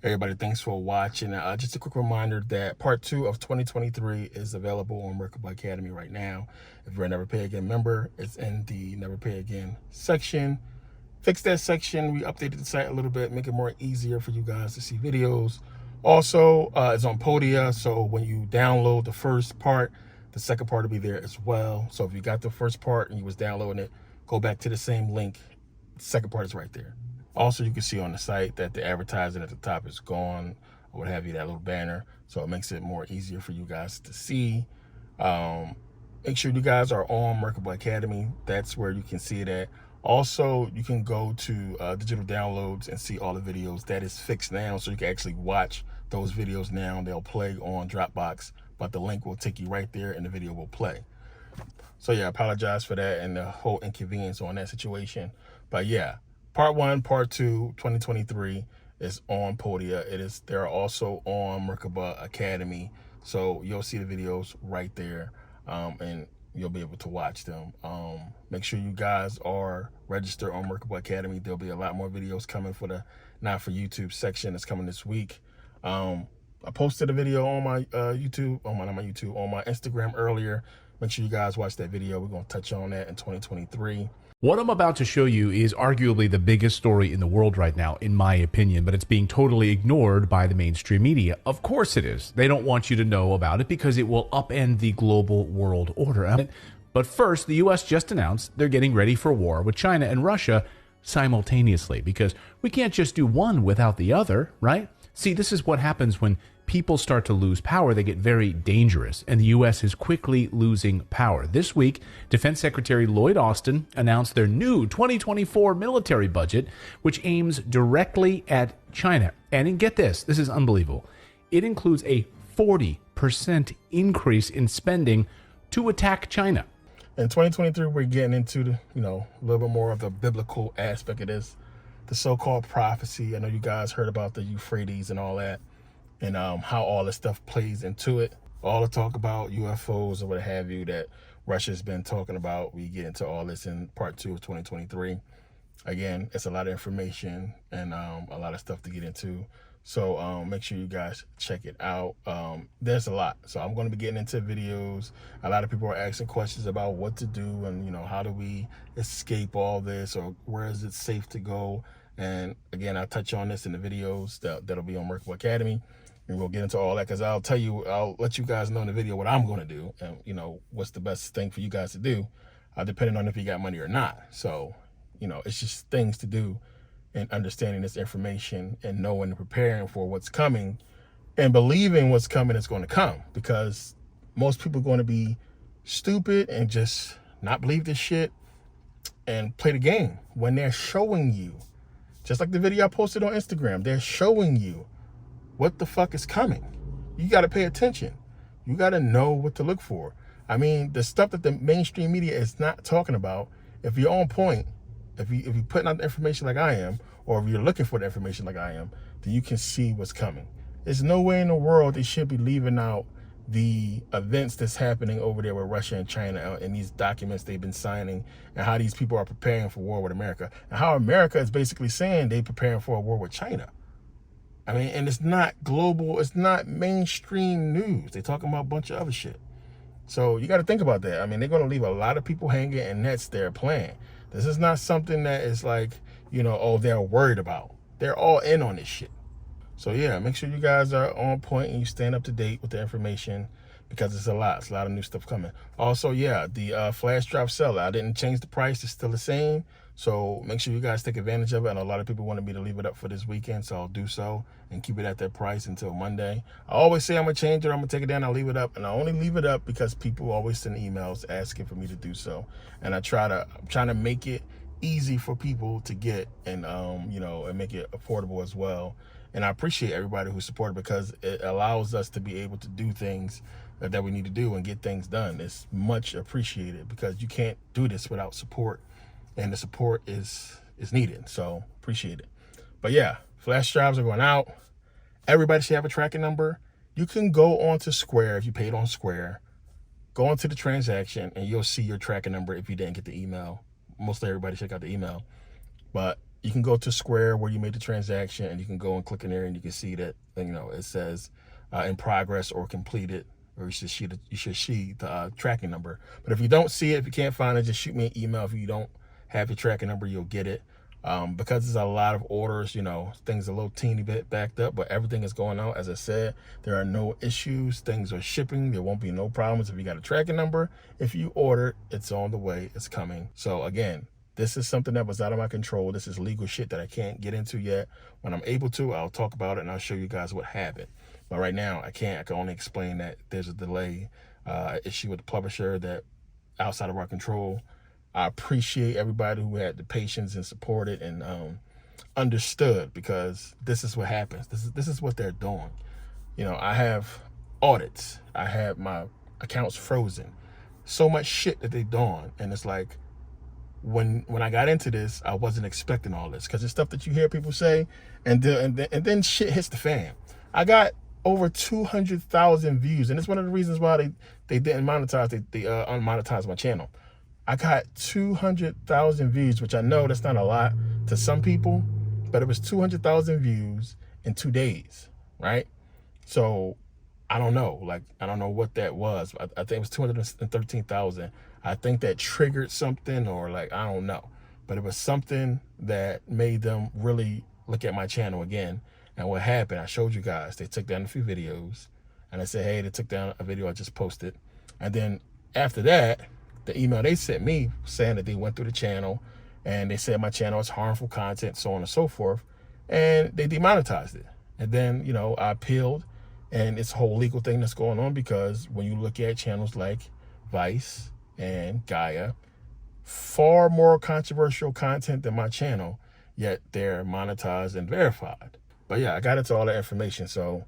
Everybody, thanks for watching. Just a quick reminder that part 2 of 2023 is available on Merkabah Academy right now. If you're a Never Pay Again member, it's in the Never Pay Again section. Fix that section. We updated the site a little bit, make it more easier for you guys to see videos. Also, it's on Podia, so when you download the first part, the second part will be there as well. So if you got the first part and you was downloading it, go back to the same link. The second part is right there. Also, you can see on the site that the advertising at the top is gone, or what have you, that little banner. So it makes it more easier for you guys to see. Make sure you guys are on Merkabah Academy. That's where you can see it at. Also, you can go to digital downloads and see all the videos. That is fixed now, so you can actually watch those videos now. They'll play on Dropbox, but the link will take you right there and the video will play. So yeah, I apologize for that and the whole inconvenience on that situation. But yeah, part 1, part 2, 2023 is on Podia. They're also on Merkabah Academy. So you'll see the videos right there, and you'll be able to watch them. Make sure you guys are registered on Merkabah Academy. There'll be a lot more videos coming for the Not For YouTube section that's coming this week. I posted a video on my on my Instagram earlier. Make sure you guys watch that video. We're going to touch on that in 2023. What I'm about to show you is arguably the biggest story in the world right now, in my opinion, but it's being totally ignored by the mainstream media. Of course it is. They don't want you to know about it because it will upend the global world order. But first, the U.S. just announced they're getting ready for war with China and Russia simultaneously, because we can't just do one without the other, right? See, this is what happens when people start to lose power. They get very dangerous, and the U.S. is quickly losing power. This week, Defense Secretary Lloyd Austin announced their new 2024 military budget, which aims directly at China. And get this is unbelievable. It includes a 40% increase in spending to attack China. In 2023, we're getting into the, a little bit more of the biblical aspect of this, the so-called prophecy. I know you guys heard about the Euphrates and all that, and how all this stuff plays into it. All the talk about UFOs or what have you that Russia's been talking about. We get into all this in part 2 of 2023. Again, it's a lot of information and a lot of stuff to get into. So make sure you guys check it out. There's a lot. So I'm going to be getting into videos. A lot of people are asking questions about what to do and, how do we escape all this, or where is it safe to go? And again, I'll touch on this in the videos that'll be on Merkabah Academy. And we'll get into all that because I'll let you guys know in the video what I'm going to do and, what's the best thing for you guys to do, depending on if you got money or not. So, it's just things to do and understanding this information and knowing and preparing for what's coming and believing what's coming is going to come, because most people are going to be stupid and just not believe this shit and play the game when they're showing you, just like the video I posted on Instagram, they're showing you what the fuck is coming. You got to pay attention. You got to know what to look for. I mean, the stuff that the mainstream media is not talking about, if you're on point, if you're putting out the information like I am, or if you're looking for the information like I am, then you can see what's coming. There's no way in the world they should be leaving out the events that's happening over there with Russia and China and these documents they've been signing, and how these people are preparing for war with America, and how America is basically saying they're preparing for a war with China. I mean, and it's not global, it's not mainstream news. They're talking about a bunch of other shit. So you got to think about that. I mean, they're going to leave a lot of people hanging, and that's their plan. This is not something that is like, oh, they're worried about. They're all in on this shit. So yeah, make sure you guys are on point and you stand up to date with the information, because it's a lot. It's a lot of new stuff coming. Also, yeah, the flash drop seller, I didn't change the price. It's still the same. So make sure you guys take advantage of it. And a lot of people wanted me to leave it up for this weekend, so I'll do so and keep it at that price until Monday. I always say I'm going to change it, I'm going to take it down, I'll leave it up. And I only leave it up because people always send emails asking for me to do so. And I'm trying to make it easy for people to get, and and make it affordable as well. And I appreciate everybody who supported, because it allows us to be able to do things that we need to do and get things done. It's much appreciated, because you can't do this without support, and the support is needed. So appreciate it. But yeah, flash drives are going out. Everybody should have a tracking number. You can go onto Square if you paid on Square. Go into the transaction and you'll see your tracking number if you didn't get the email. Mostly everybody check out the email. But you can go to Square where you made the transaction, and you can go and click in there, and you can see that, you know, it says in progress or completed, or you should see the tracking number. But if you don't see it, if you can't find it, just shoot me an email. If you don't have your tracking number, you'll get it. Because there's a lot of orders, you know, things a little teeny bit backed up, but everything is going out. As I said, there are no issues. Things are shipping. There won't be no problems if you got a tracking number. If you order, it's on the way. It's coming. So again, this is something that was out of my control. This is legal shit that I can't get into yet. When I'm able to, I'll talk about it and I'll show you guys what happened. But right now, I can't. I can only explain that there's a delay, issue with the publisher that outside of our control. I appreciate everybody who had the patience and supported and understood, because this is what happens. This is what they're doing. You know, I have audits. I have my accounts frozen. So much shit that they're doing, and it's like, when I got into this, I wasn't expecting all this, because it's stuff that you hear people say, and then shit hits the fan. I got over 200,000 views, and it's one of the reasons why they didn't monetize. They unmonetized my channel. I got 200,000 views, which I know that's not a lot to some people, but it was 200,000 views in 2 days, right? So I don't know, like, I don't know what that was. I think it was 213,000. I think that triggered something, or like, I don't know, but it was something that made them really look at my channel again. And what happened, I showed you guys, they took down a few videos, and I said, hey, they took down a video I just posted. And then after that, the email they sent me saying that they went through the channel and they said my channel is harmful content, so on and so forth, and they demonetized it. And then, you know, I appealed, and it's a whole legal thing that's going on, because when you look at channels like Vice and Gaia, far more controversial content than my channel, yet they're monetized and verified. But yeah, I got into all the information, so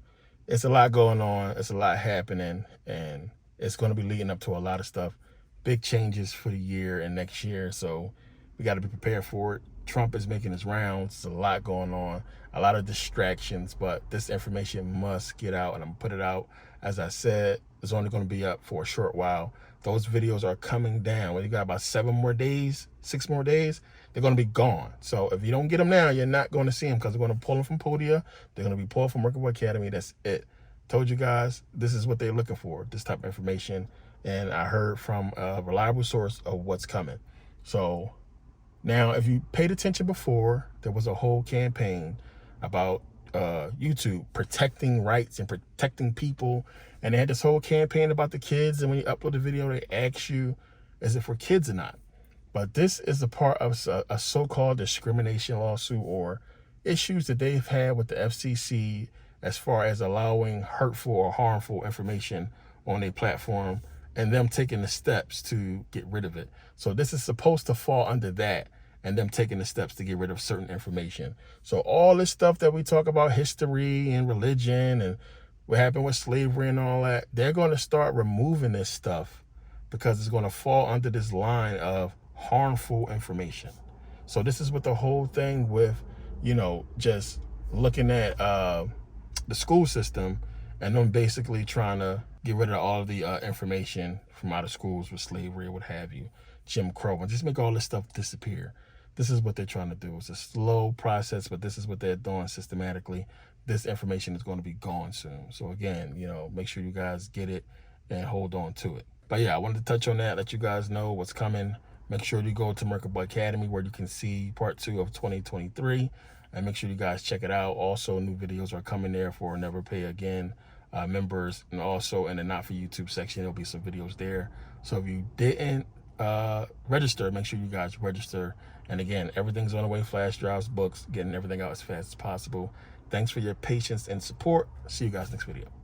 it's a lot going on, it's a lot happening, and it's going to be leading up to a lot of stuff. Big changes for the year and next year, so we got to be prepared for it. Trump is making his rounds. There's a lot going on, a lot of distractions, but this information must get out, and I'm gonna put it out. As I said, it's only going to be up for a short while. Those videos are coming down. Well, you got about 6 more days, they're going to be gone. So if you don't get them now, you're not going to see them, because they're going to pull them from Podia. They're going to be pulled from Merkabah Academy. That's it. Told you guys, this is what they're looking for, this type of information. And I heard from a reliable source of what's coming. So now, if you paid attention before, there was a whole campaign about YouTube protecting rights and protecting people. And they had this whole campaign about the kids. And when you upload the video, they ask you, is it for kids or not? But this is a part of a so-called discrimination lawsuit, or issues that they've had with the FCC as far as allowing hurtful or harmful information on a platform, and them taking the steps to get rid of it. So this is supposed to fall under that, and them taking the steps to get rid of certain information. So all this stuff that we talk about, history and religion and what happened with slavery and all that, they're going to start removing this stuff, because it's going to fall under this line of harmful information. So this is what the whole thing with, you know, just looking at the school system, and them basically trying to get rid of all of the information from out of schools with slavery or what have you, Jim Crow, and just make all this stuff disappear. This is what they're trying to do. It's a slow process, but this is what they're doing systematically. This information is going to be gone soon. So again, you know, make sure you guys get it and hold on to it. But yeah, I wanted to touch on that, let you guys know what's coming. Make sure you go to Merkabah Academy, where you can see part 2 of 2023. And make sure you guys check it out. Also, new videos are coming there for Never Pay Again members, and also in the Not For YouTube section, there'll be some videos there. So if you didn't register, make sure you guys register. And again, everything's on the way: flash drives, books, getting everything out as fast as possible. Thanks for your patience and support. See you guys next video.